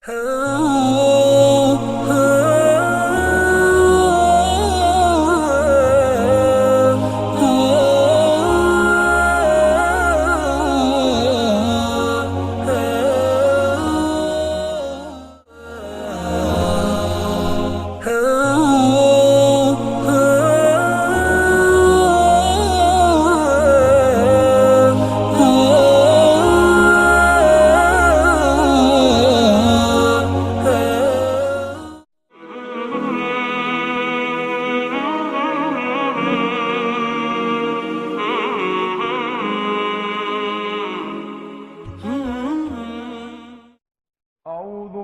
أعوذ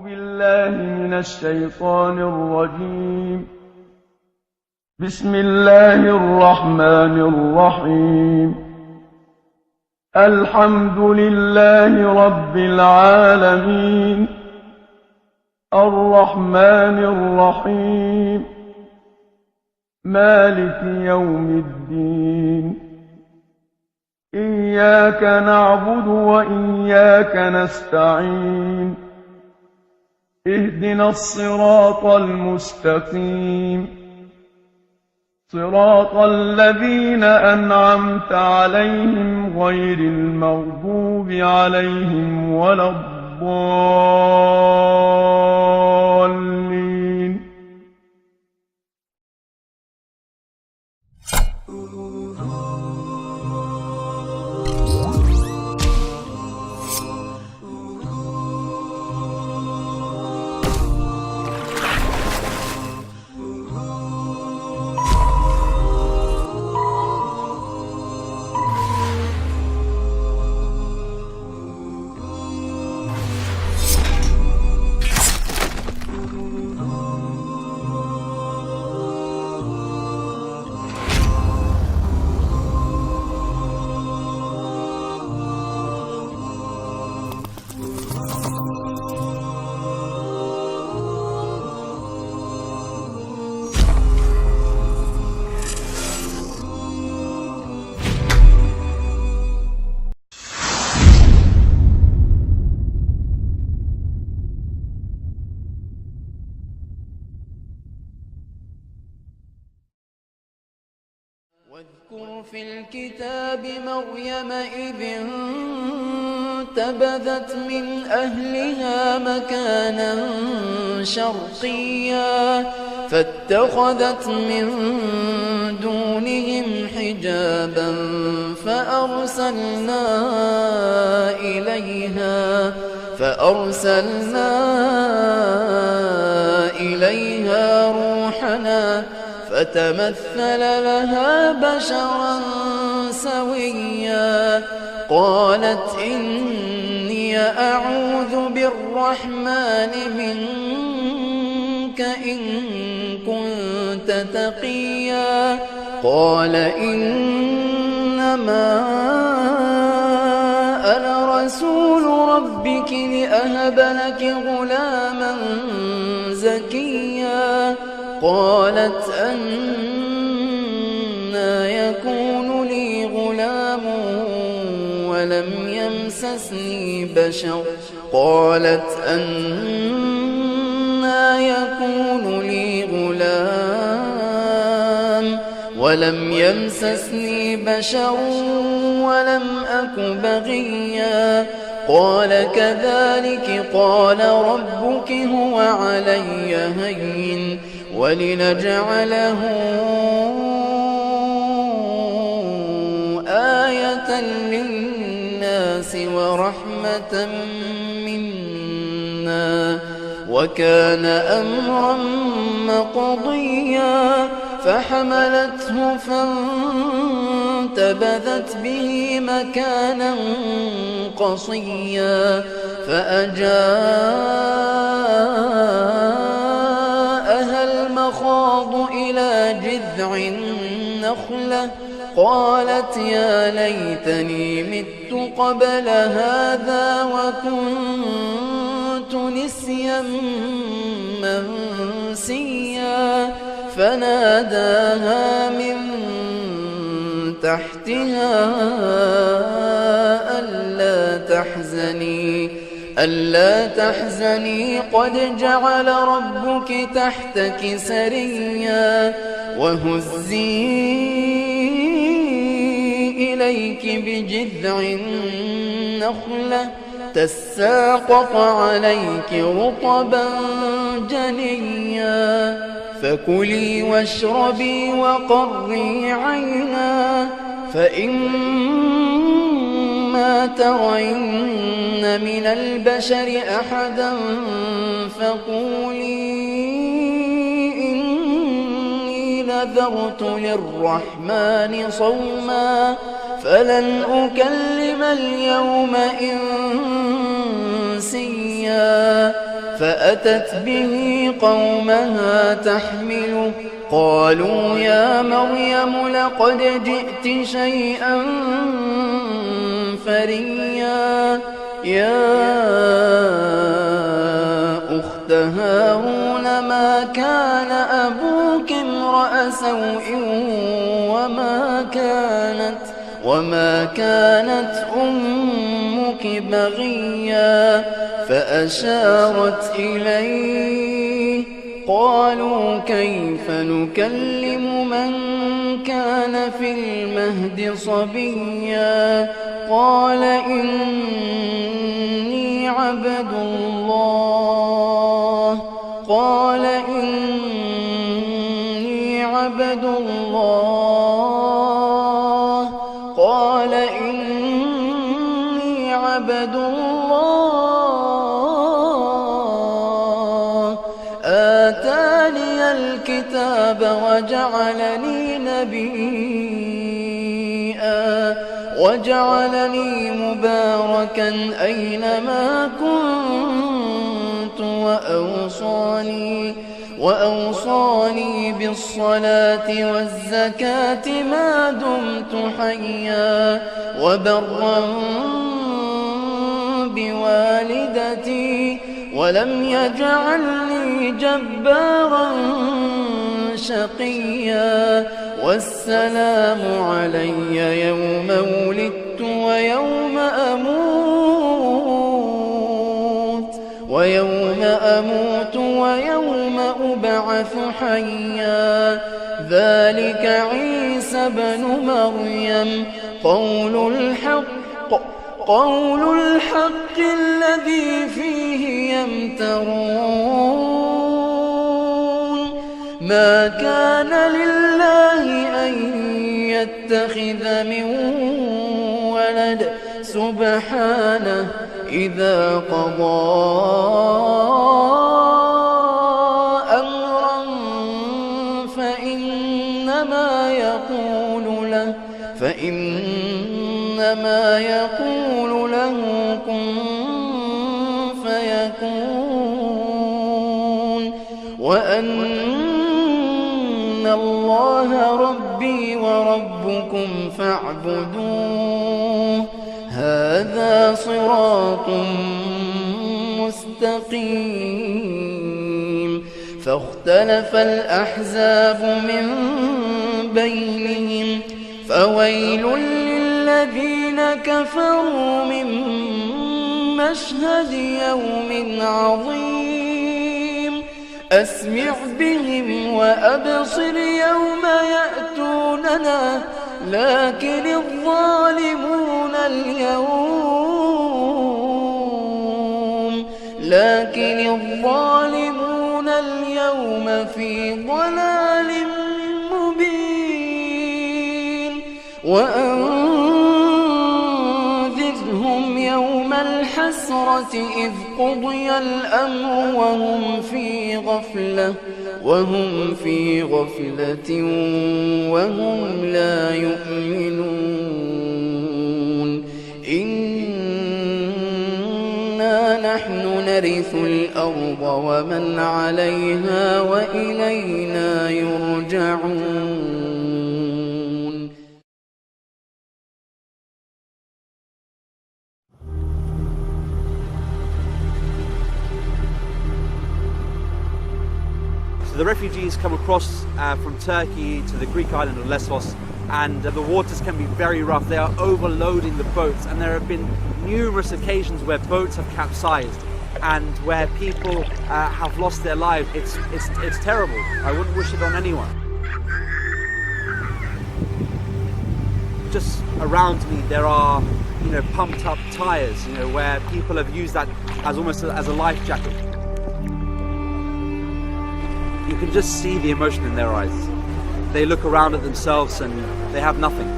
بالله من الشيطان الرجيم. بسم الله الرحمن الرحيم. الحمد لله رب العالمين، الرحمن الرحيم، مالك يوم الدين. إياك نعبد وإياك نستعين. اهدنا الصراط المستقيم، صراط الذين أنعمت عليهم غير المغضوب عليهم ولا الضالين. واذكر في الكتاب مريم إذ انتبذت من أهلها مكانا شرقيا فاتخذت من دونهم حجابا فأرسلنا إليها روحنا فتمثل لها بشرا سويا. قالت إني أعوذ بالرحمن منك إن كنت تقيا. قال إنما أنا رسول ربك لأهب لك غلاما زكيا. قالت أنى يكون لي غلام ولم يمسسني بشر. قالت أنى يكون لي غلام ولم يمسسني بشر ولم أك بغيا. قال كذلك قال ربك هو علي هين ولنجعله آية للناس ورحمة منا وكان أمرا مقضيا. فحملته فانتبذت به مكانا قصيا. فأجاءها المخاض إلى جذع النخلة قالت يا ليتني مت قبل هذا وكنت نسيا منسيا. فناداها من تحتها ألا تحزني ألا تحزني قد جعل ربك تحتك سريا وهزي إليك بجذع النخلة تساقط عليك رطبا جنيا فكلي واشربي وقري عينا فإما ترين من البشر أحدا فقولي إني نذرت للرحمن صوما فلن أكلم اليوم إنسيا فأتت به قومها تحمله قالوا يا مريم لقد جئت شيئا فريا يا أخت هارون ما كان أبوك امرأ سوء وما كانت أمك بغيا فأشارت إليه قالوا كيف نكلم من كان في المهد صبيا قال إني عبد الله آتاني الكتاب وجعلني نبيا وجعلني مباركا أينما كنت وأوصاني بالصلاة والزكاة ما دمت حيا وبرا بوالدتي ولم يجعلني جبارا شقيا والسلام علي يوم ولدت ويوم أموت ويوم أبعث حيا ذلك عيسى بن مريم قول الحق الذي فيه يمترون ما كان لله أن يتخذ من ولد سبحانه إذا قضى أمرا فإنما يقول له كن فيكون وأن الله ربي وربكم فاعبدوه هذا صراط مستقيم فاختلف الأحزاب من بينهم فويل للذين كفروا من مشهد يوم عظيم أسمع بهم وأبصر يوم يأتوننا لكن الظالمون اليوم في ضلال مبين وأنذرهم يوم الحسرة إذ قضي الأمر وهم في غفلة وهم لا يؤمنون إنا نحن نرث الأرض ومن عليها وإلينا يرجعون. The refugees come across from Turkey to the Greek island of Lesbos and the waters can be very rough. They are overloading the boats, and there have been numerous occasions where boats have capsized and where people have lost their lives. It's terrible. I wouldn't wish it on anyone. Just around me there are, pumped up tires, where people have used that as almost as a life jacket. You can just see the emotion in their eyes. They look around at themselves and they have nothing.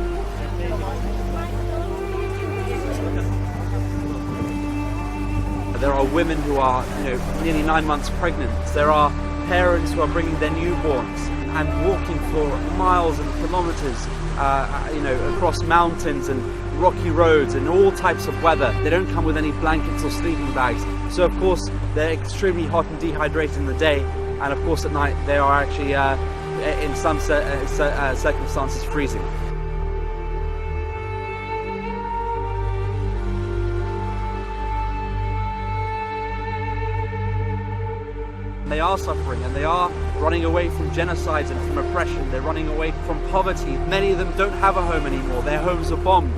There are women who are, nearly 9 months pregnant. There are parents who are bringing their newborns and walking for miles and kilometers, across mountains and rocky roads and all types of weather. They don't come with any blankets or sleeping bags. So of course they're extremely hot and dehydrated in the day, and of course at night they are actually in some circumstances freezing. They are suffering, and they are running away from genocides and from oppression. They're running away from poverty. Many of them don't have a home anymore. Their homes are bombed.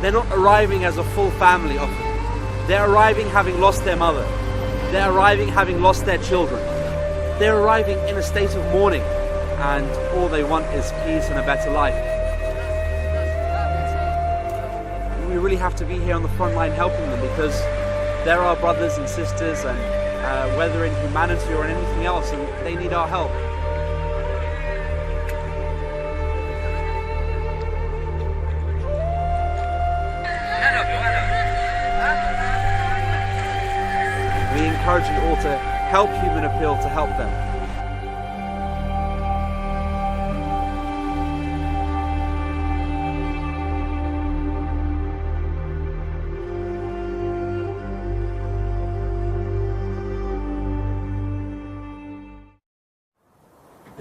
They're not arriving as a full family often. They're arriving having lost their mother. They're arriving having lost their children. They're arriving in a state of mourning, and all they want is peace and a better life. We really have to be here on the front line helping them, because they're our brothers and sisters, and whether in humanity or in anything else, and they need our help. We encourage you all to help Human Appeal to help them.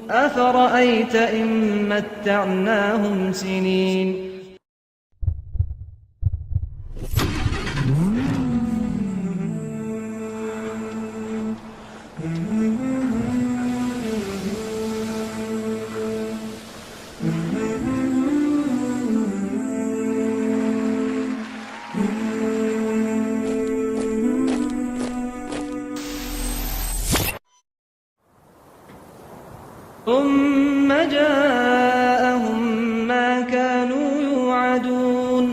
أفرأيت إن متعناهم سنين ثم جاءهم ما كانوا يوعدون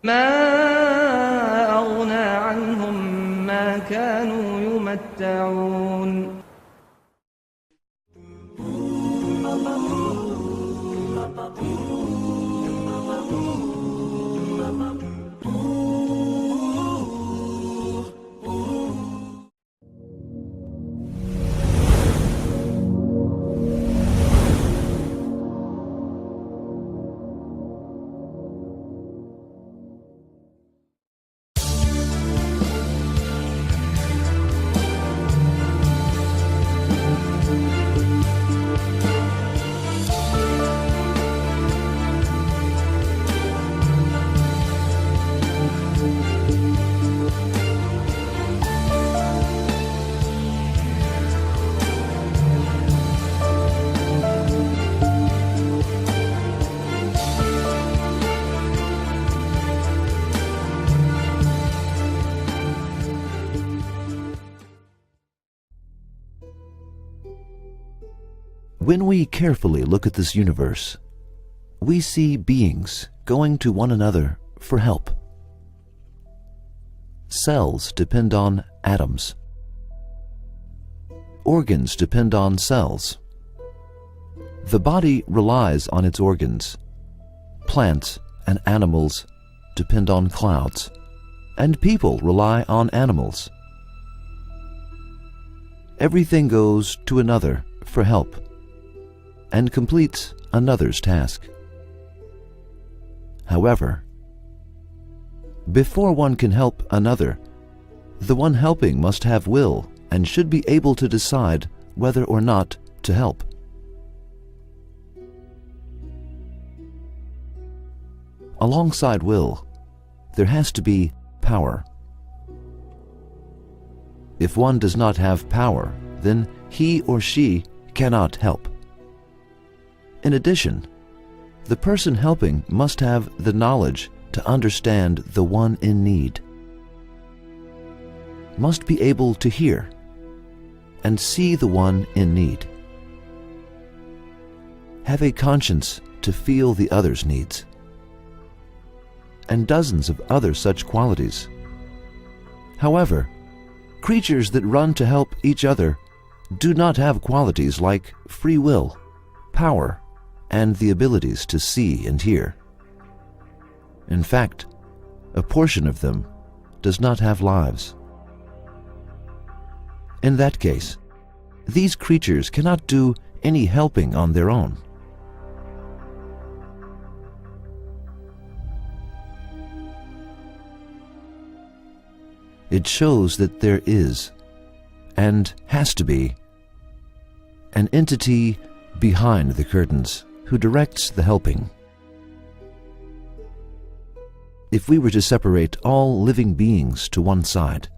ما أغنى عنهم ما كانوا يمتعون When we carefully look at this universe, we see beings going to one another for help. Cells depend on atoms. Organs depend on cells. The body relies on its organs. Plants and animals depend on clouds, and people rely on animals. Everything goes to another for help and completes another's task. However, before one can help another, the one helping must have will and should be able to decide whether or not to help. Alongside will, there has to be power. If one does not have power, then he or she cannot help. In addition, the person helping must have the knowledge to understand the one in need, must be able to hear and see the one in need, have a conscience to feel the other's needs, and dozens of other such qualities. However, creatures that run to help each other do not have qualities like free will, power, and the abilities to see and hear. In fact, a portion of them does not have lives. In that case, these creatures cannot do any helping on their own. It shows that there is, and has to be, an entity behind the curtains who directs the helping. If we were to separate all living beings to one side,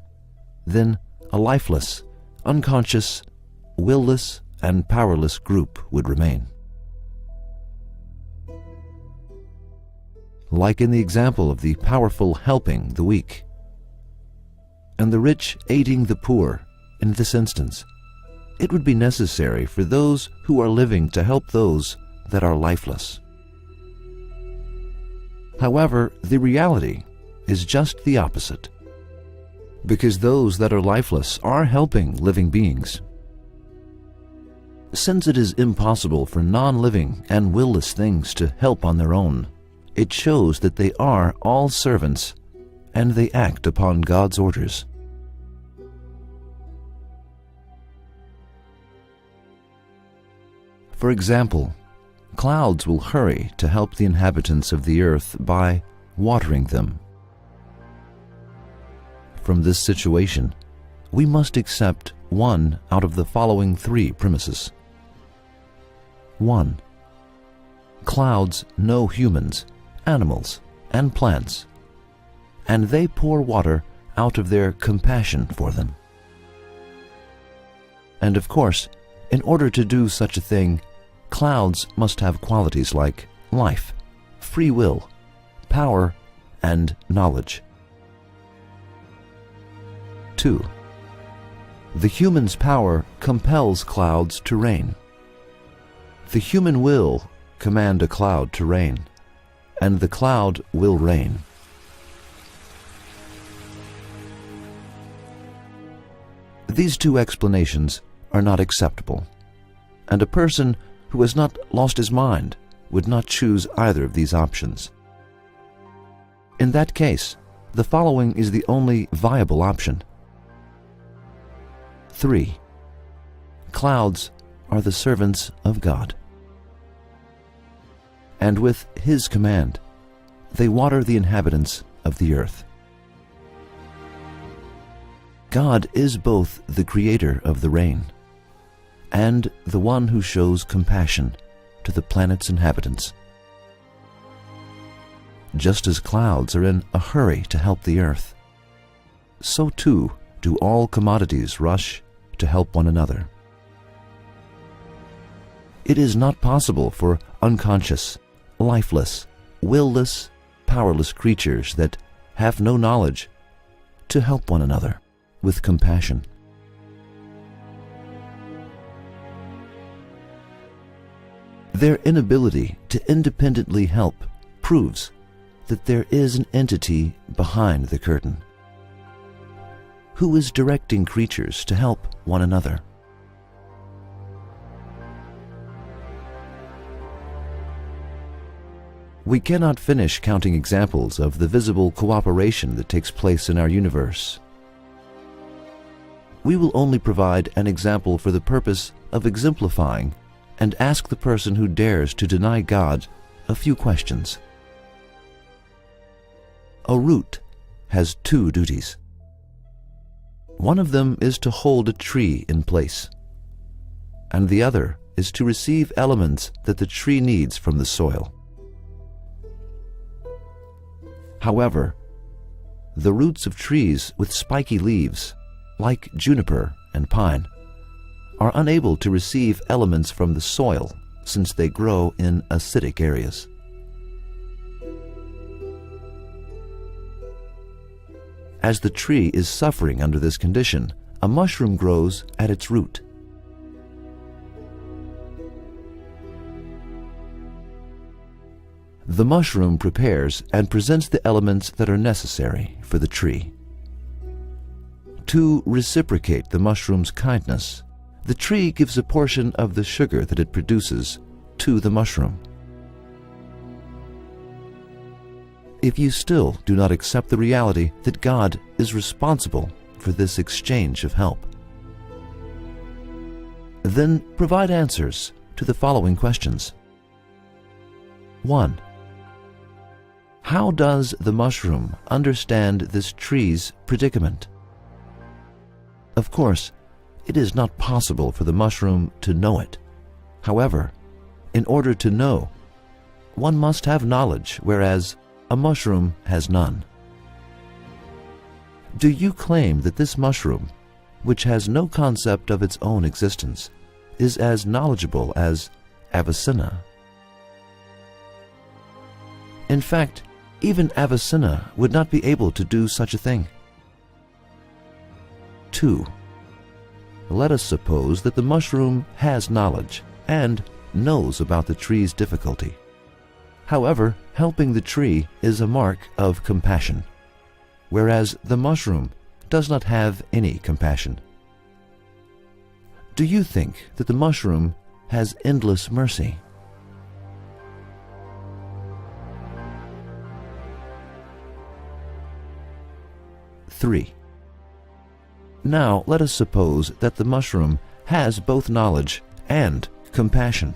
then a lifeless, unconscious, will-less, and powerless group would remain. Like in the example of the powerful helping the weak, and the rich aiding the poor in this instance, it would be necessary for those who are living to help those that are lifeless. However, the reality is just the opposite, because those that are lifeless are helping living beings. Since it is impossible for non-living and will-less things to help on their own, it shows that they are all servants and they act upon God's orders. For example, clouds will hurry to help the inhabitants of the earth by watering them. From this situation, we must accept one out of the following three premises. 1. Clouds know humans, animals, and plants, and they pour water out of their compassion for them. And of course, in order to do such a thing, clouds must have qualities like life, free will, power, and knowledge. 2. The human's power compels clouds to rain. The human will command a cloud to rain, and the cloud will rain. These two explanations are not acceptable, and a person who has not lost his mind would not choose either of these options. In that case, the following is the only viable option. 3. Clouds are the servants of God, and with His command, they water the inhabitants of the earth. God is both the creator of the rain and the one who shows compassion to the planet's inhabitants. Just as clouds are in a hurry to help the earth, so too do all commodities rush to help one another. It is not possible for unconscious, lifeless, will-less, powerless creatures that have no knowledge to help one another with compassion. Their inability to independently help proves that there is an entity behind the curtain who is directing creatures to help one another. We cannot finish counting examples of the visible cooperation that takes place in our universe. We will only provide an example for the purpose of exemplifying and ask the person who dares to deny God a few questions. A root has two duties. One of them is to hold a tree in place, and the other is to receive elements that the tree needs from the soil. However, the roots of trees with spiky leaves, like juniper and pine, are unable to receive elements from the soil since they grow in acidic areas. As the tree is suffering under this condition, a mushroom grows at its root. The mushroom prepares and presents the elements that are necessary for the tree. To reciprocate the mushroom's kindness, the tree gives a portion of the sugar that it produces to the mushroom. If you still do not accept the reality that God is responsible for this exchange of help, then provide answers to the following questions. 1. How does the mushroom understand this tree's predicament? Of course, it is not possible for the mushroom to know it. However, in order to know, one must have knowledge, whereas a mushroom has none. Do you claim that this mushroom, which has no concept of its own existence, is as knowledgeable as Avicenna? In fact, even Avicenna would not be able to do such a thing. 2. Let us suppose that the mushroom has knowledge and knows about the tree's difficulty. However, helping the tree is a mark of compassion, whereas the mushroom does not have any compassion. Do you think that the mushroom has endless mercy? Three. Now let us suppose that the mushroom has both knowledge and compassion.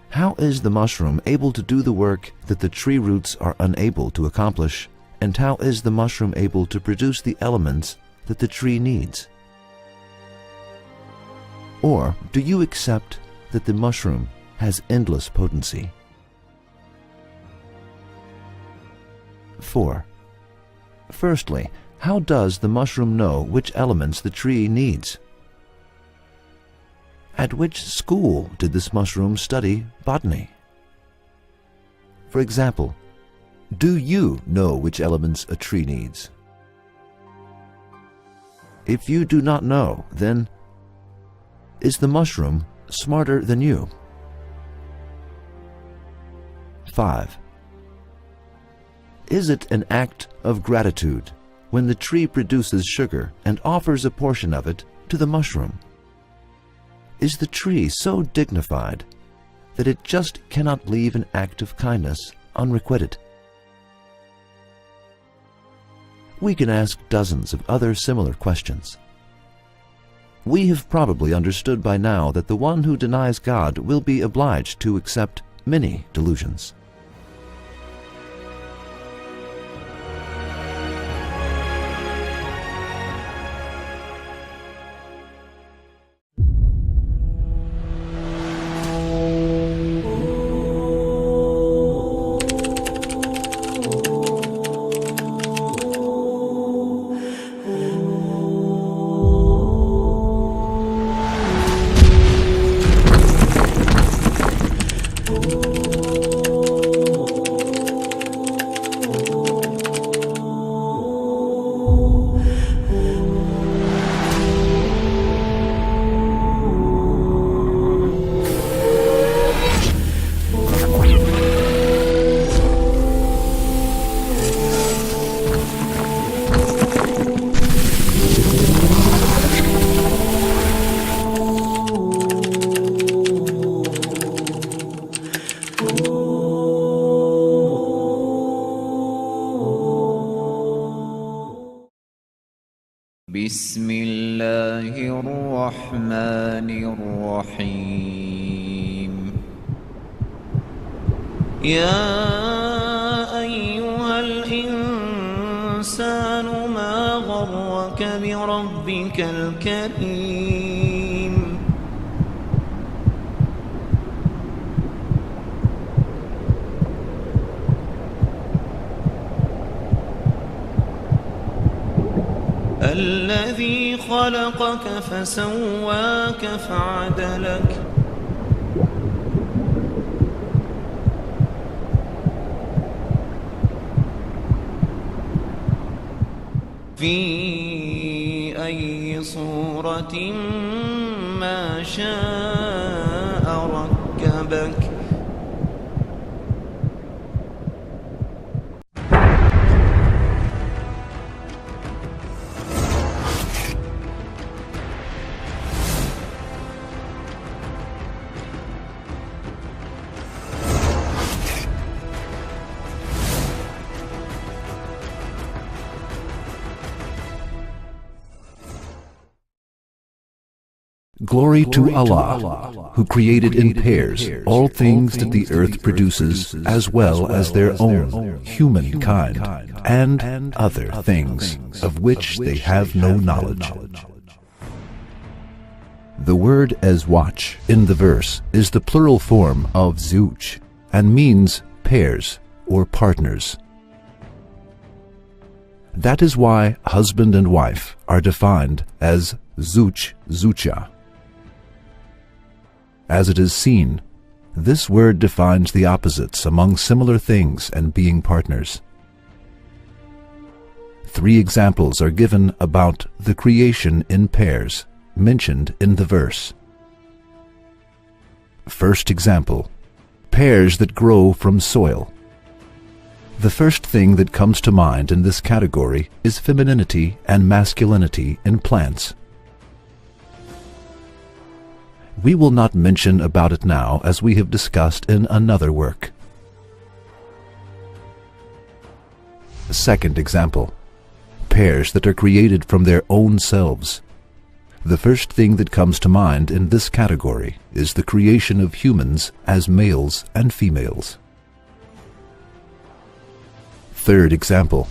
How is the mushroom able to do the work that the tree roots are unable to accomplish, and how is the mushroom able to produce the elements that the tree needs? Or do you accept that the mushroom has endless potency? 4. Firstly, how does the mushroom know which elements the tree needs? At which school did this mushroom study botany? For example, do you know which elements a tree needs? If you do not know, then is the mushroom smarter than you? 5. Is it an act of gratitude when the tree produces sugar and offers a portion of it to the mushroom? Is the tree so dignified that it just cannot leave an act of kindness unrequited? We can ask dozens of other similar questions. We have probably understood by now that the one who denies God will be obliged to accept many delusions. بسم الله الرحمن الرحيم يا أيها الإنسان ما غرك بربك الكريم الذي خلقك فسواك فعدلك في أي صورة ما شاء ركبك Glory to Allah, who created in pairs all things that the earth produces, as well as their own humankind, and other things of which they have no knowledge. The word azwaj in the verse is the plural form of zuj and means pairs or partners. That is why husband and wife are defined as zuj, zucha. As it is seen, this word defines the opposites among similar things and being partners. 3 examples are given about the creation in pairs mentioned in the verse. First example, pairs that grow from soil. The first thing that comes to mind in this category is femininity and masculinity in plants. We will not mention about it now, as we have discussed in another work. Second example, pairs that are created from their own selves. The first thing that comes to mind in this category is the creation of humans as males and females. Third example,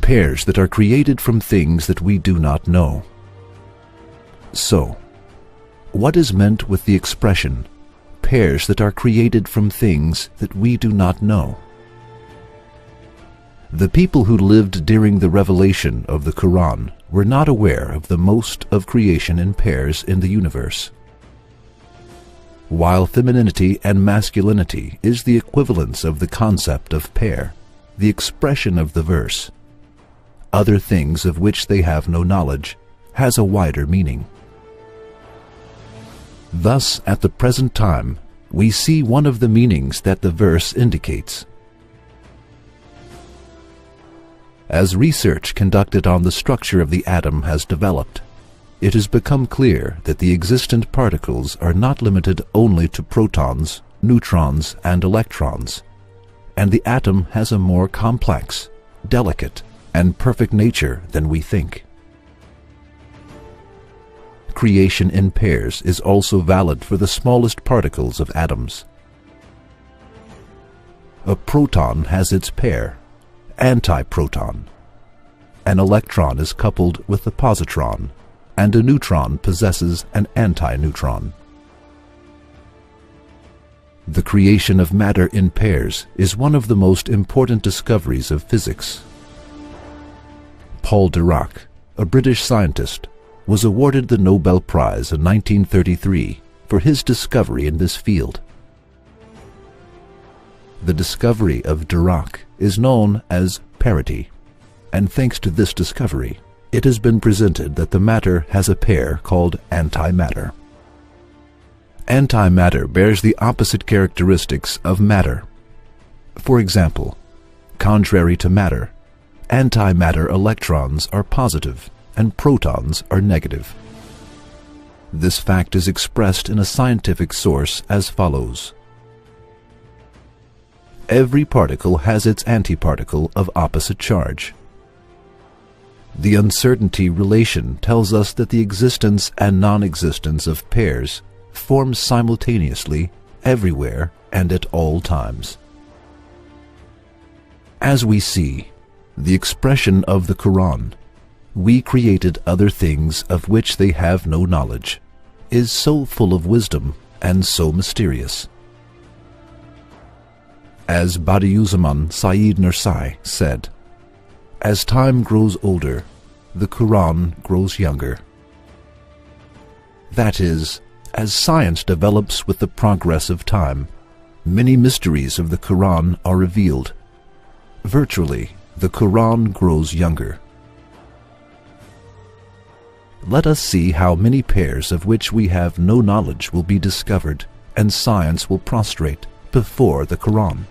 pairs that are created from things that we do not know. So, what is meant with the expression, pairs that are created from things that we do not know? The people who lived during the revelation of the Quran were not aware of the most of creation in pairs in the universe. While femininity and masculinity is the equivalence of the concept of pair, the expression of the verse, other things of which they have no knowledge, has a wider meaning. Thus, at the present time, we see one of the meanings that the verse indicates. As research conducted on the structure of the atom has developed, it has become clear that the existent particles are not limited only to protons, neutrons, and electrons, and the atom has a more complex, delicate, and perfect nature than we think. Creation in pairs is also valid for the smallest particles of atoms. A proton has its pair, antiproton. An electron is coupled with a positron, and a neutron possesses an antineutron. The creation of matter in pairs is one of the most important discoveries of physics. Paul Dirac, a British scientist, was awarded the Nobel Prize in 1933 for his discovery in this field. The discovery of Dirac is known as parity, and thanks to this discovery, it has been presented that the matter has a pair called antimatter. Antimatter bears the opposite characteristics of matter. For example, contrary to matter, antimatter electrons are positive and protons are negative. This fact is expressed in a scientific source as follows. Every particle has its antiparticle of opposite charge. The uncertainty relation tells us that the existence and non-existence of pairs forms simultaneously everywhere and at all times. As we see, the expression of the Quran, "We created other things of which they have no knowledge," is so full of wisdom and so mysterious. As Badiuzzaman Saeed Nursi said, "As time grows older, the Quran grows younger. That is, as science develops with the progress of time, many mysteries of the Quran are revealed. Virtually, the Quran grows younger. Let us see how many pairs of which we have no knowledge will be discovered, and science will prostrate before the Quran.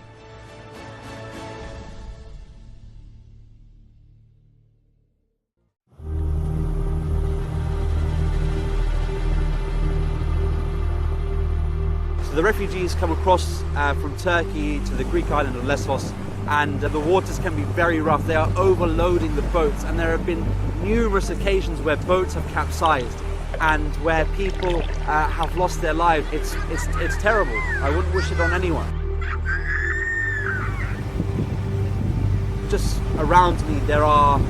The refugees come across from Turkey to the Greek island of Lesbos, and the waters can be very rough. They are overloading the boats, and there have been numerous occasions where boats have capsized and where people have lost their lives. It's terrible. I wouldn't wish it on anyone. Just around me there are,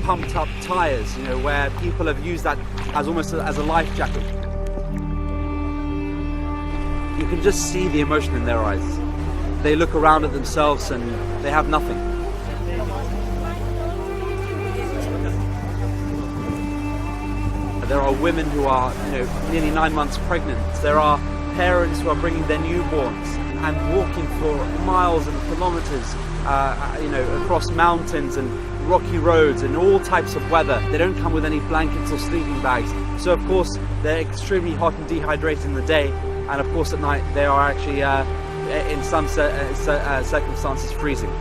pumped up tires, where people have used that as almost as a life jacket. You can just see the emotion in their eyes. They look around at themselves and they have nothing. There are women who are, nearly 9 months pregnant. There are parents who are bringing their newborns and walking for miles and kilometers, across mountains and rocky roads and all types of weather. They don't come with any blankets or sleeping bags. So of course they're extremely hot and dehydrated in the day. And of course at night they are actually, in some circumstances, freezing.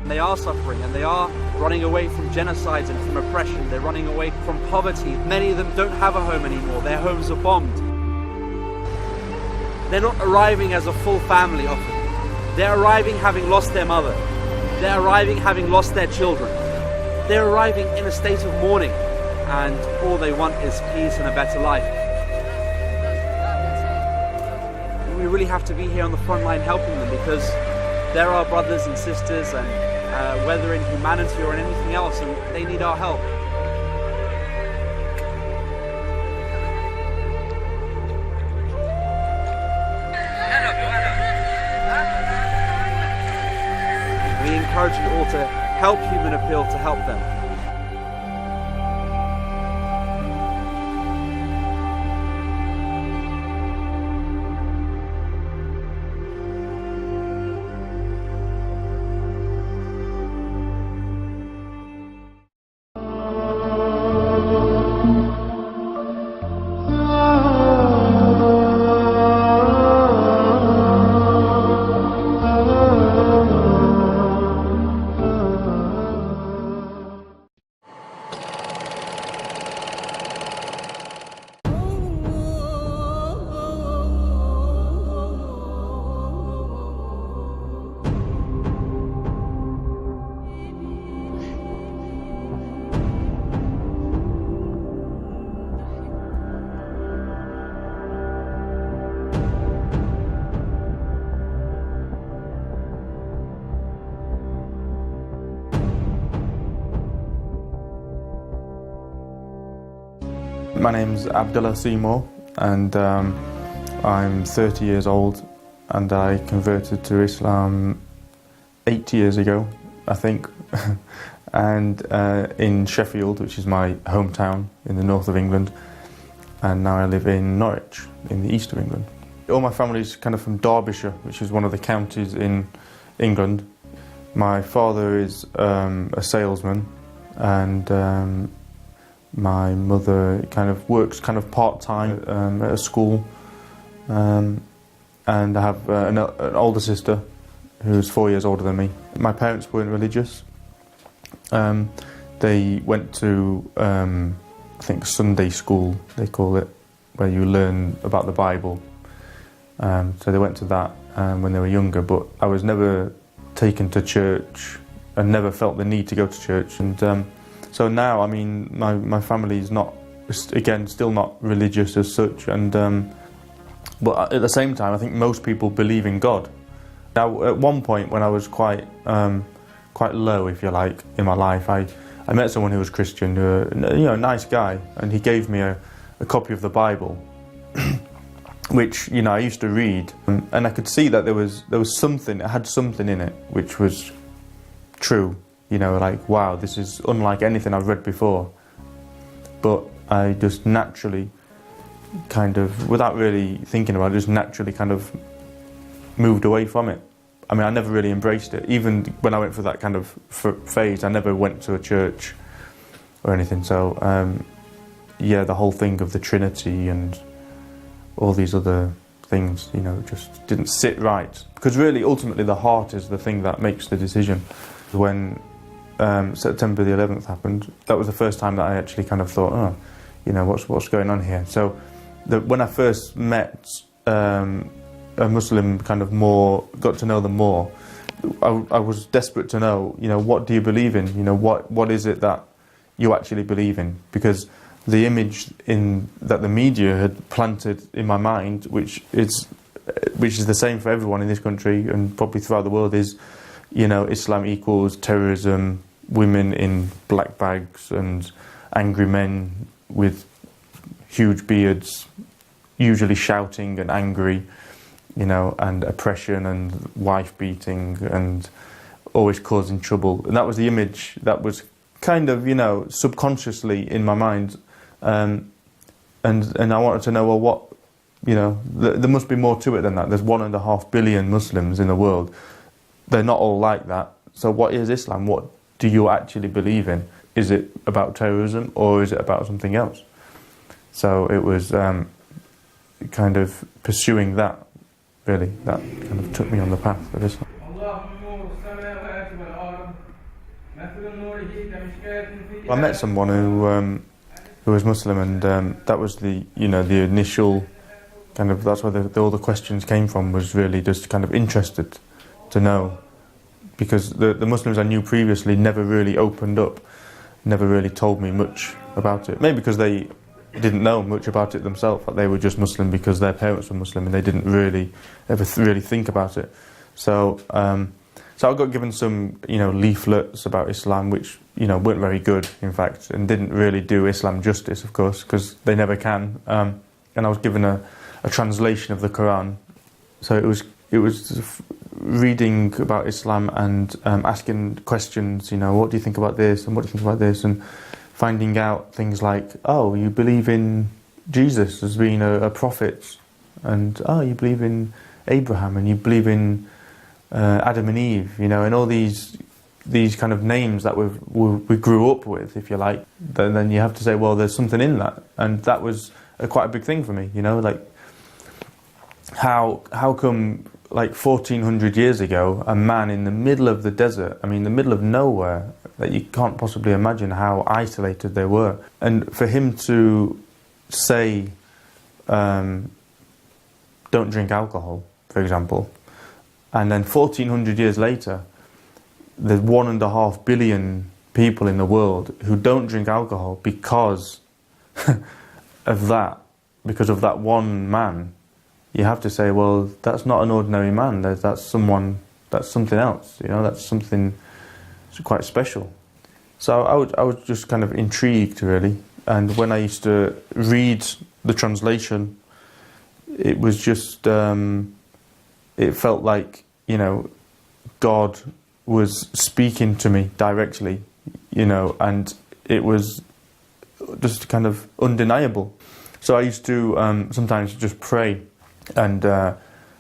They are suffering, and they are running away from genocides and from oppression. They're running away from poverty. Many of them don't have a home anymore. Their homes are bombed. They're not arriving as a full family often. They're arriving having lost their mother. They're arriving having lost their children. They're arriving in a state of mourning, and all they want is peace and a better life. We really have to be here on the front line helping them, because they're our brothers and sisters, and whether in humanity or in anything else, and they need our help. We encourage you all to help Human Appeal to help them. My name's Abdullah Seymour, and I'm 30 years old, and I converted to Islam 8 years ago, I think, and in Sheffield, which is my hometown in the north of England, and now I live in Norwich in the east of England. All my family's kind of from Derbyshire, which is one of the counties in England. My father is a salesman, and my mother kind of works part-time at a school, and I have an older sister who's 4 years older than me. My parents weren't religious. They went to, I think, Sunday school, they call it, where you learn about the Bible. So they went to that when they were younger, but I was never taken to church and never felt the need to go to church. And so now, I mean, my family is not, again, still not religious as such, and but at the same time, I think most people believe in God. Now, at one point when I was quite low, if you like, in my life, I met someone who was Christian, a nice guy, and he gave me a copy of the Bible. which, you know, I used to read, and I could see that there was something, it had something in it which was true, you know, like, wow, this is unlike anything I've read before. But I just naturally kind of, without really thinking about it, just naturally kind of moved away from it. I mean, I never really embraced it. Even when I went through that kind of phase, I never went to a church or anything. So, yeah, the whole thing of the Trinity and all these other things, you know, just didn't sit right. Because really, ultimately, the heart is the thing that makes the decision. When September the 11th happened, that was the first time that I actually kind of thought, oh, you know, what's going on here? So when I first met a Muslim, kind of more, got to know them more, I was desperate to know, you know, what do you believe in? You know, what is it that you actually believe in? Because the image that the media had planted in my mind, which is the same for everyone in this country and probably throughout the world, is, you know, Islam equals terrorism, women in black bags and angry men with huge beards, usually shouting and angry, you know, and oppression and wife beating and always causing trouble. And that was the image that was kind of, you know, subconsciously in my mind. And I wanted to know, well, what, you know, there must be more to it than that. There's 1.5 billion Muslims in the world. They're not all like that. So what is Islam? What do you actually believe in? Is it about terrorism or is it about something else? So it was kind of pursuing that, really, that kind of took me on the path of Islam. I met someone who was Muslim, and that was the, you know, the initial kind of, that's where all the questions came from, was really just kind of interested to know, because the Muslims I knew previously never really opened up, never really told me much about it. Maybe because they didn't know much about it themselves, that they were just Muslim because their parents were Muslim and they didn't really ever really think about it. So so I got given some, you know, leaflets about Islam, which, you know, weren't very good, in fact, and didn't really do Islam justice, of course, because they never can. And I was given a translation of the Quran. So it was reading about Islam and asking questions, you know, what do you think about this and what do you think about this, and finding out things like, oh, you believe in Jesus as being a prophet, and oh, you believe in Abraham, and you believe in Adam and Eve, you know, and all these kind of names that we grew up with, if you like. Then you have to say, well, there's something in that, and that was quite a big thing for me, you know, like how come, like 1400 years ago, a man in the middle of the desert, I mean the middle of nowhere, that you can't possibly imagine how isolated they were, and for him to say don't drink alcohol, for example, and then 1400 years later there's 1.5 billion people in the world who don't drink alcohol because of that one man. You have to say, well, that's not an ordinary man. That's something else. You know, that's something quite special. So I was just kind of intrigued, really. And when I used to read the translation, it was just, it felt like, you know, God was speaking to me directly, you know, and it was just kind of undeniable. So I used to sometimes just pray and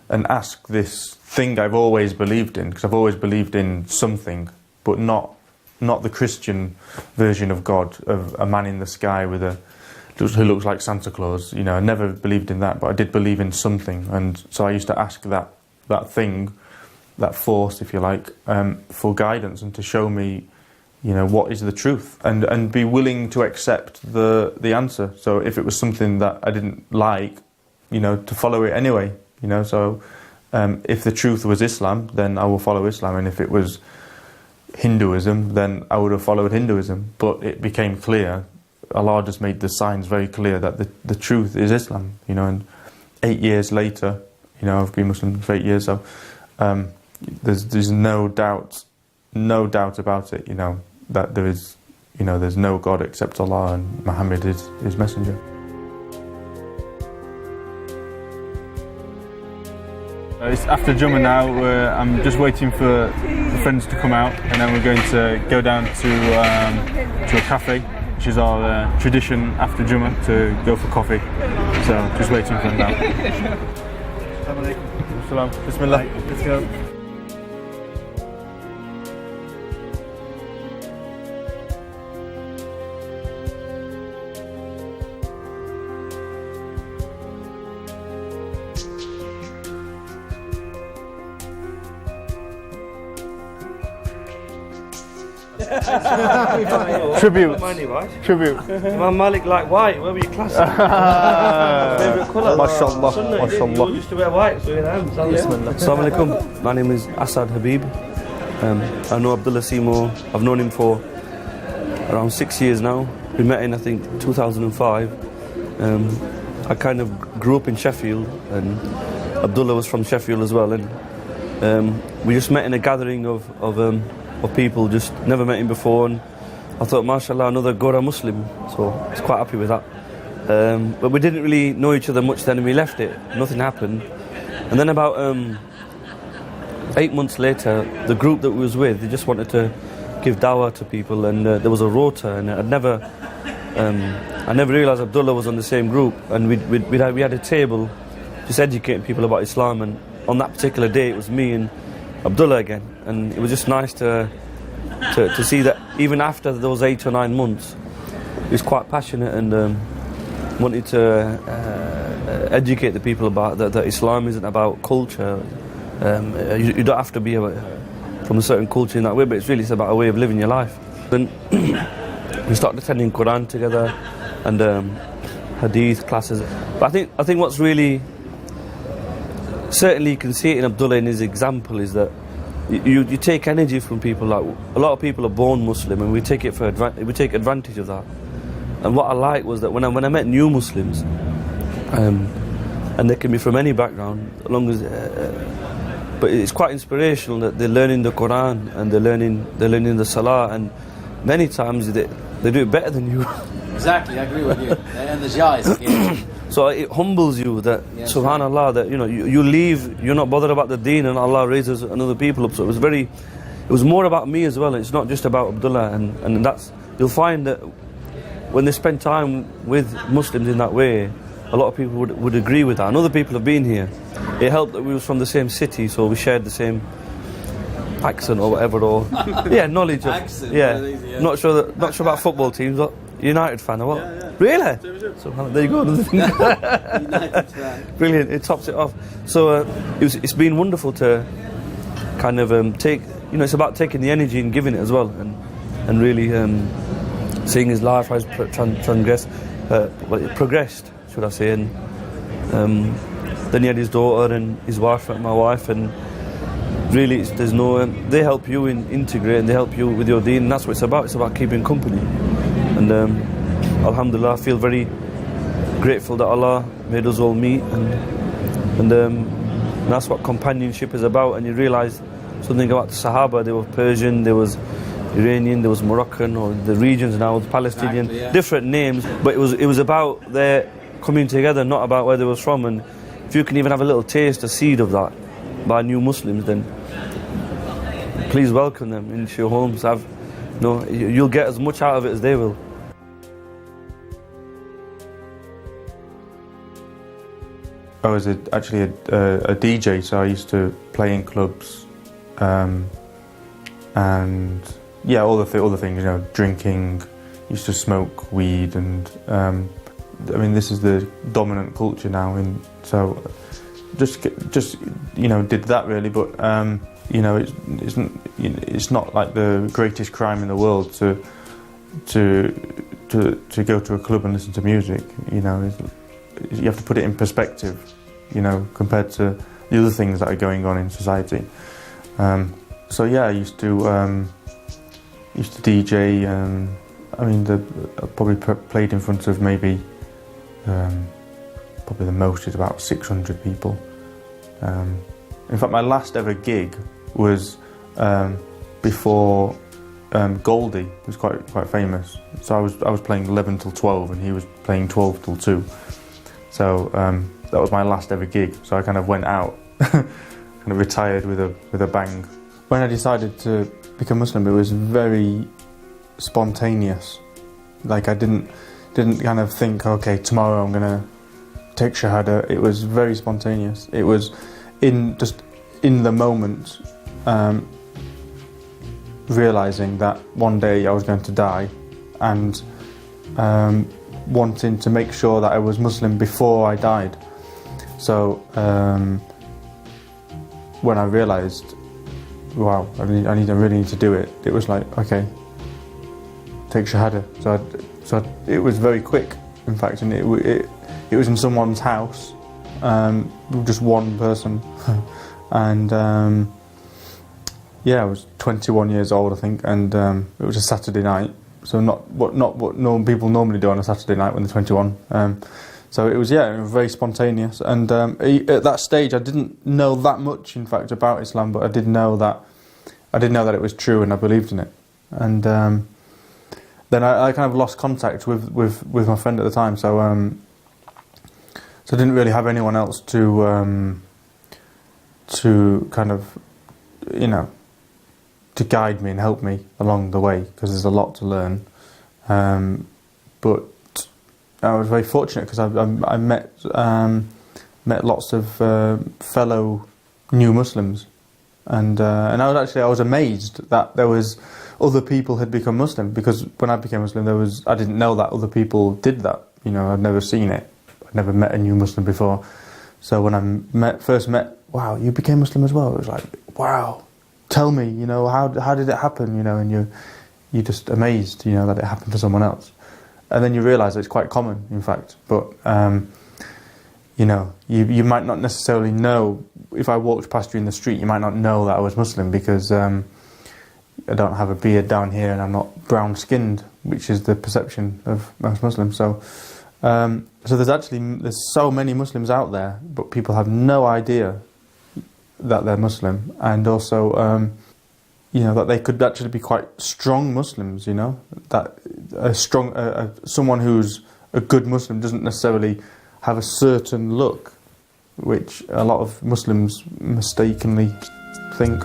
ask this thing I've always believed in, because I've always believed in something, but not the Christian version of God, of a man in the sky with who looks like Santa Claus. You know, I never believed in that, but I did believe in something, and so I used to ask that thing, that force, if you like, for guidance and to show me, you know, what is the truth, and be willing to accept the answer. So if it was something that I didn't like, you know, to follow it anyway, you know. So if the truth was Islam, then I will follow Islam, and if it was Hinduism, then I would have followed Hinduism. But it became clear, Allah just made the signs very clear that the truth is Islam, you know. And 8 years later, you know, I've been Muslim for 8 years, so there's no doubt about it, you know, that there is, you know, there's no God except Allah, and Muhammad is his messenger. It's after Jummah now. I'm just waiting for the friends to come out, and then we're going to go down to a cafe, which is our tradition after Jummah to go for coffee. So just waiting for them now. Salam. Bismillah. Let's go. Tribute. Tribute. Imam Malik like white, where were you classing? Favourite colour? MashaAllah. MashaAllah. You used to wear white, so Assalamu alaikum. My name is Asad Habib. I know Abdullah Seymour. I've known him for around 6 years now. We met in, I think, 2005. I kind of grew up in Sheffield, and Abdullah was from Sheffield as well. And we just met in a gathering of people, just never met him before, and I thought, mashallah, another Gora Muslim, so I was quite happy with that. But we didn't really know each other much then, and we left it, nothing happened. And then about 8 months later, the group that we was with, they just wanted to give dawah to people, and there was a rota, and I never realised Abdullah was on the same group, and we had a table just educating people about Islam, and on that particular day it was me and Abdullah again, and it was just nice to see that even after those 8 or 9 months, he was quite passionate and wanted to educate the people about that Islam isn't about culture. You don't have to be from a certain culture in that way, but it's about a way of living your life. Then we started attending Quran together and Hadith classes. But I think what's really, certainly you can see it in Abdullah in his example, is that you take energy from people. Like, a lot of people are born Muslim, and we take advantage of that. And what I liked was that when I met new Muslims, and they can be from any background, as long as, but it's quite inspirational that they're learning the Quran and they're learning the Salah, and many times they do it better than you. Exactly, I agree with you. And the jais again. So it humbles you that, yes, subhanallah, that you leave, you're not bothered about the deen, and Allah raises another people up. So it was more about me as well. It's not just about Abdullah, and that's, you'll find that when they spend time with Muslims in that way, a lot of people would agree with that. And other people have been here. It helped that we was from the same city, so we shared the same accent or whatever, or knowledge of accent. Yeah. Not sure about football teams. But United fan or what? Yeah. Really? So there you go. Brilliant. It tops it off. So it's been wonderful to kind of take. It's about taking the energy and giving it as well, and really seeing his life has progressed, should I say? And then he had his daughter and his wife, my wife, and really there's no. They help you integrate, and they help you with your deen. And that's what it's about. It's about keeping company. And alhamdulillah, I feel very grateful that Allah made us all meet, and that's what companionship is about. And you realise something about the Sahaba. They were Persian, there was Iranian, there was Moroccan, or the regions now, the Palestinian, exactly, yeah. Different names, but it was about their coming together, not about where they was from. And if you can even have a little taste, a seed of that by new Muslims, then please welcome them into your homes. You'll get as much out of it as they will. I was actually a DJ, so I used to play in clubs, and all the things, drinking. Used to smoke weed, and this is the dominant culture now, and so just did that really. But it's not like the greatest crime in the world to go to a club and listen to music. You have to put it in perspective, compared to the other things that are going on in society. I used to DJ. I probably played in front of maybe probably the most is about 600 people. In fact, my last ever gig was before Goldie was quite famous. So I was playing 11 till 12, and he was playing 12 till 2. So that was my last ever gig. So I kind of went out kind of retired with a bang. When I decided to become Muslim, it was very spontaneous. Like I didn't kind of think, okay, tomorrow I'm gonna take Shahada. It was very spontaneous. It was in the moment, realising that one day I was going to die, and wanting to make sure that I was Muslim before I died. So when I realised, wow, I really need to do it, it was like, okay, take Shahada. So it was very quick, in fact, and it was in someone's house, just one person, and yeah, I was 21 years old, I think, and it was a Saturday night. So not what people normally do on a Saturday night when they're 21. So it was very spontaneous, and at that stage I didn't know that much, in fact, about Islam, but I did know that it was true, and I believed in it. And then I kind of lost contact with my friend at the time, so I didn't really have anyone else to kind of, to guide me and help me along the way, because there's a lot to learn. But I was very fortunate because I met lots of fellow new Muslims, and I was amazed that there was other people had become Muslim, because when I became Muslim I didn't know that other people did that. I'd never seen it. I'd never met a new Muslim before. So when I first met, wow, you became Muslim as well. It was like, wow, tell me, how did it happen? And you're just amazed, that it happened for someone else. And then you realise it's quite common, in fact. But you might not necessarily know. If I walked past you in the street, you might not know that I was Muslim, because I don't have a beard down here and I'm not brown-skinned, which is the perception of most Muslims. So there's so many Muslims out there, but people have no idea that they're Muslim, and also that they could actually be quite strong Muslims. That someone who's a good Muslim doesn't necessarily have a certain look, which a lot of Muslims mistakenly think.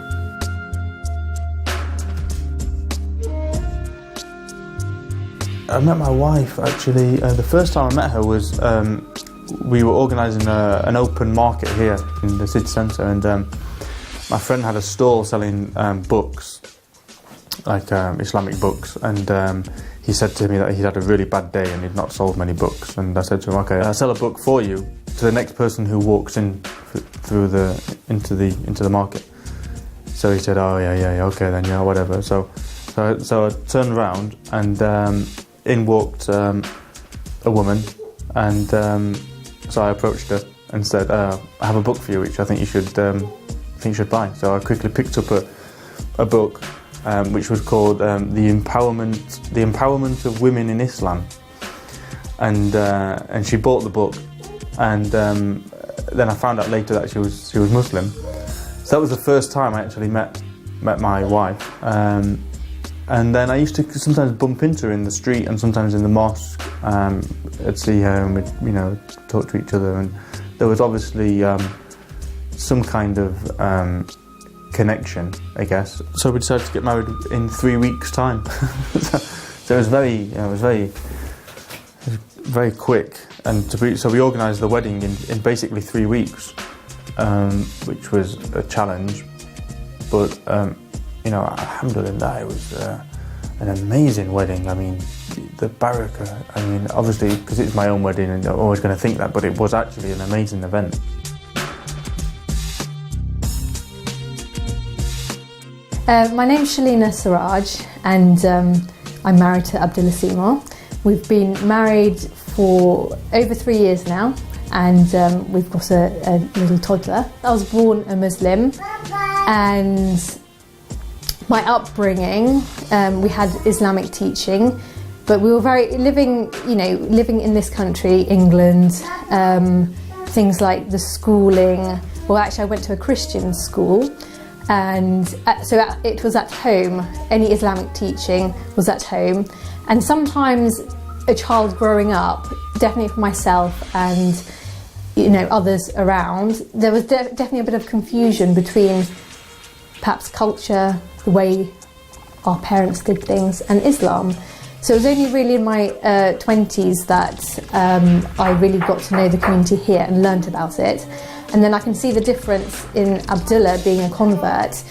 I met my wife, actually, the first time I met her was, we were organising an open market here in the city centre, and my friend had a stall selling books, like Islamic books, and he said to me that he'd had a really bad day and he'd not sold many books, and I said to him, okay, I'll sell a book for you to the next person who walks in into the market. So he said, oh yeah, okay then, yeah, whatever. So I turned around, and in walked a woman, and so I approached her and said, I have a book for you which I think you should buy. So I quickly picked up a book which was called The Empowerment of Women in Islam, and she bought the book, and then I found out later that she was Muslim. So that was the first time I actually met my wife. And then I used to sometimes bump into her in the street, and sometimes in the mosque. I'd see her and we'd, talk to each other, and there was obviously some kind of connection, I guess. So we decided to get married in 3 weeks' time. So it was very quick, and so we organised the wedding in basically 3 weeks, which was a challenge, but. Alhamdulillah, it was an amazing wedding. I mean, the barakah, obviously, because it's my own wedding, and I'm always going to think that, but it was actually an amazing event. My name's Shalina Siraj, and I'm married to Abdullah Seymour. We've been married for over 3 years now, and we've got a little toddler. I was born a Muslim, and my upbringing, we had Islamic teaching, but we were living in this country, England, things like the schooling. Well, actually, I went to a Christian school, and so it was at home. Any Islamic teaching was at home, and sometimes a child growing up, definitely for myself, and others around, there was definitely a bit of confusion between perhaps culture, the way our parents did things, and Islam. So it was only really in my 20s that I really got to know the community here and learnt about it. And then I can see the difference in Abdullah being a convert.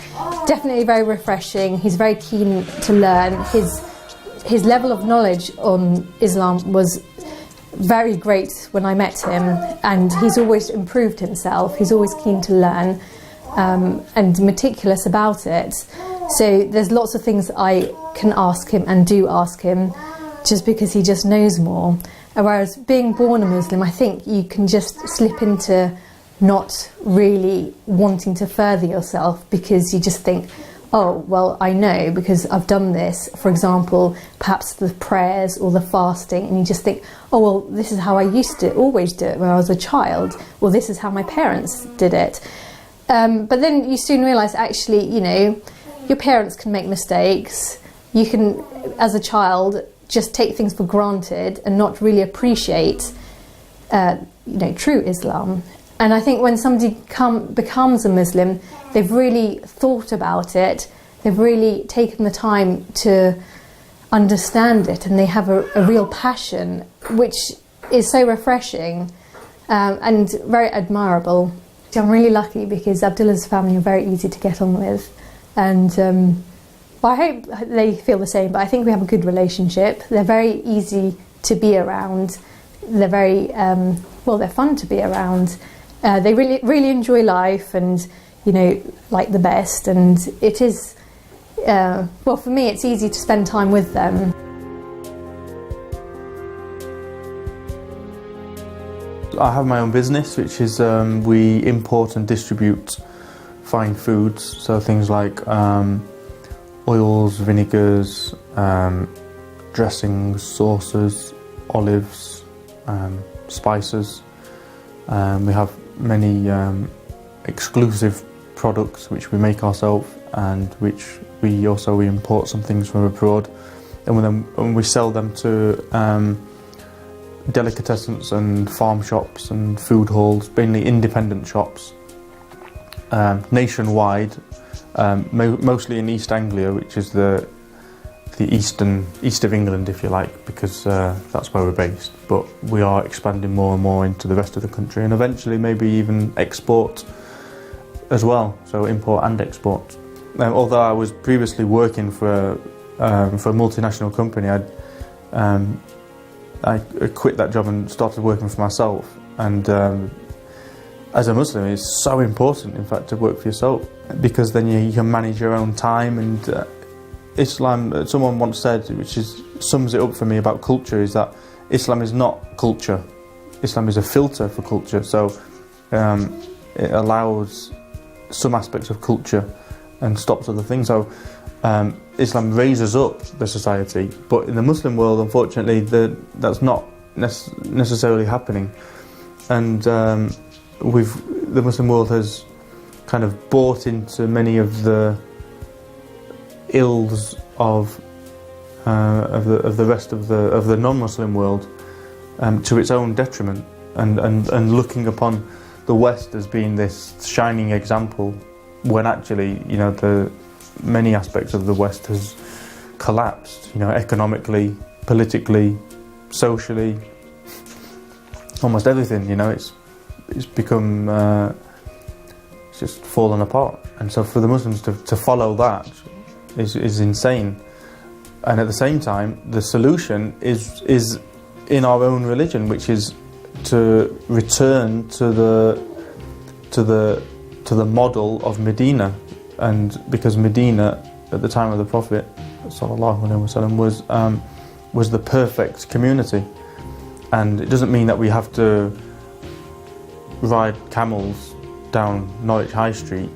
Definitely very refreshing. He's very keen to learn. His level of knowledge on Islam was very great when I met him, and he's always improved himself. He's always keen to learn and meticulous about it. So there's lots of things I can ask him and do ask him just because he just knows more. Whereas being born a Muslim, I think you can just slip into not really wanting to further yourself because you just think, oh, well, I know because I've done this. For example, perhaps the prayers or the fasting, and you just think, oh, well, this is how I used to always do it when I was a child. Well, this is how my parents did it. But then you soon realise, actually, your parents can make mistakes. You can, as a child, just take things for granted and not really appreciate, true Islam. And I think when somebody becomes a Muslim, they've really thought about it. They've really taken the time to understand it, and they have a real passion, which is so refreshing and very admirable. I'm really lucky because Abdullah's family are very easy to get on with, and I hope they feel the same, but I think we have a good relationship. They're very easy to be around. They're very, they're fun to be around. They really enjoy life and, like the best, and it is, for me it's easy to spend time with them. I have my own business, which is we import and distribute fine foods, so things like oils, vinegars, dressings, sauces, olives, spices. We have many exclusive products which we make ourselves, and which we import some things from abroad, and when we sell them to delicatessens and farm shops and food halls, mainly independent shops, nationwide, mostly in East Anglia, which is the east of England, if you like, because that's where we're based. But we are expanding more and more into the rest of the country, and eventually maybe even export as well, so import and export. Although I was previously working for a multinational company, I quit that job and started working for myself. And as a Muslim, it's so important, in fact, to work for yourself, because then you can manage your own time. And Islam, someone once said, which sums it up for me about culture, is that Islam is not culture. Islam is a filter for culture. So it allows some aspects of culture and stops other things. So Islam raises up the society, but in the Muslim world, unfortunately, that's not necessarily happening. And the Muslim world has kind of bought into many of the ills of the rest of the non-Muslim world to its own detriment, and looking upon the West as being this shining example, when actually, the many aspects of the West has collapsed, economically, politically, socially, almost everything. It's become it's just fallen apart. And so for the Muslims to follow that is insane. And at the same time, the solution is in our own religion, which is to return to the model of Medina. And because Medina, at the time of the Prophet ﷺ, was the perfect community. And it doesn't mean that we have to ride camels down Norwich High Street,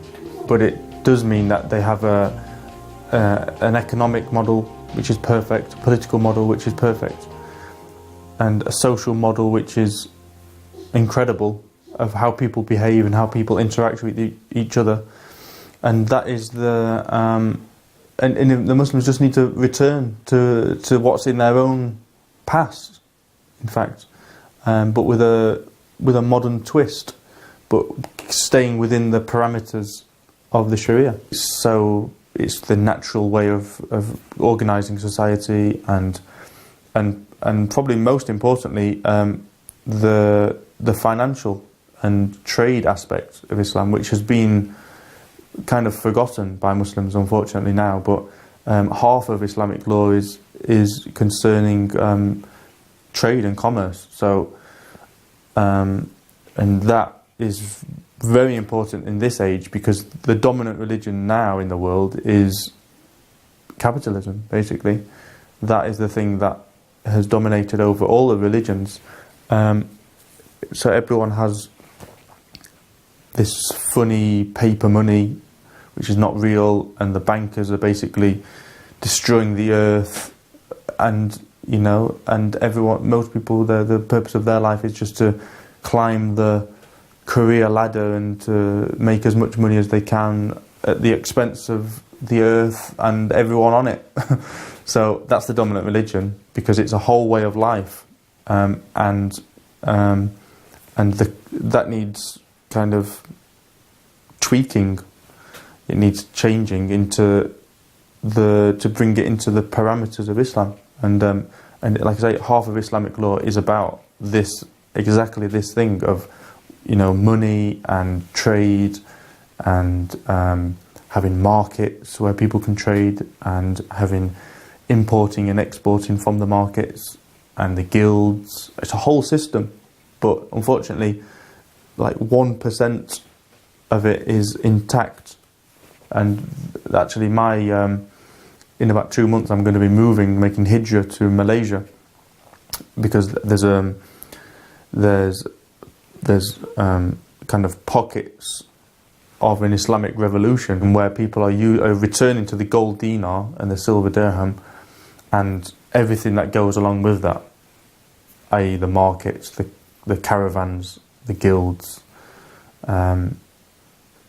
but it does mean that they have an economic model which is perfect, a political model which is perfect, and a social model which is incredible, of how people behave and how people interact with each other. And that is and the Muslims just need to return to what's in their own past, in fact, but with a with a modern twist, but staying within the parameters of the Sharia. So it's the natural way of organising society, and probably most importantly, the financial and trade aspect of Islam, which has been kind of forgotten by Muslims, unfortunately, now. But half of Islamic law is concerning trade and commerce. So, and that is very important in this age, because the dominant religion now in the world is capitalism, basically. That is the thing that has dominated over all the religions. So everyone has this funny paper money, which is not real, and the bankers are basically destroying the earth, and and everyone, most people, the purpose of their life is just to climb the career ladder and to make as much money as they can at the expense of the earth and everyone on it. So that's the dominant religion, because it's a whole way of life, that needs kind of tweaking. It needs changing to bring it into the parameters of Islam, and like I say, half of Islamic law is about exactly this thing of money and trade, and having markets where people can trade, and having importing and exporting from the markets, and the guilds. It's a whole system, but unfortunately, like 1% of it is intact. And actually, in about 2 months, I'm going to be making hijrah to Malaysia, because there's kind of pockets of an Islamic revolution where people are returning to the gold dinar and the silver dirham, and everything that goes along with that, i.e. the markets, the caravans, the guilds, and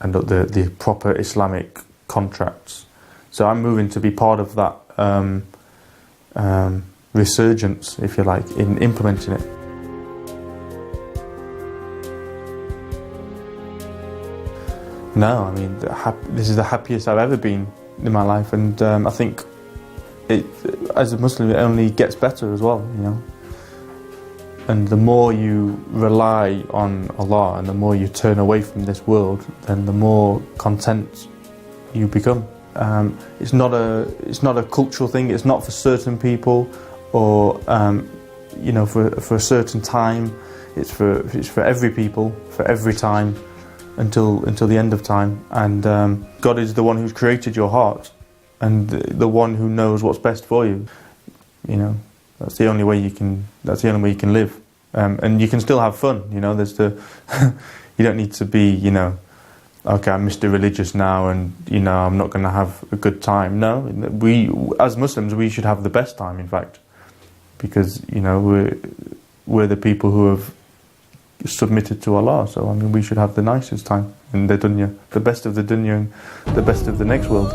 the proper Islamic contracts. So I'm moving to be part of that resurgence, if you like, in implementing it. No, I mean, this is the happiest I've ever been in my life, and I think as a Muslim, it only gets better as well, And the more you rely on Allah and the more you turn away from this world, then the more content you become. It's not a cultural thing. It's not for certain people, or for a certain time. It's for every people, for every time, until the end of time. And God is the one who's created your heart, and the one who knows what's best for you. That's the only way you can. That's the only way you can live, and you can still have fun. There's you don't need to be. Okay, I'm Mr. Religious now, and I'm not going to have a good time. No, we as Muslims, we should have the best time. In fact, because we're the people who have submitted to Allah. So we should have the nicest time in the dunya, the best of the dunya, and the best of the next world.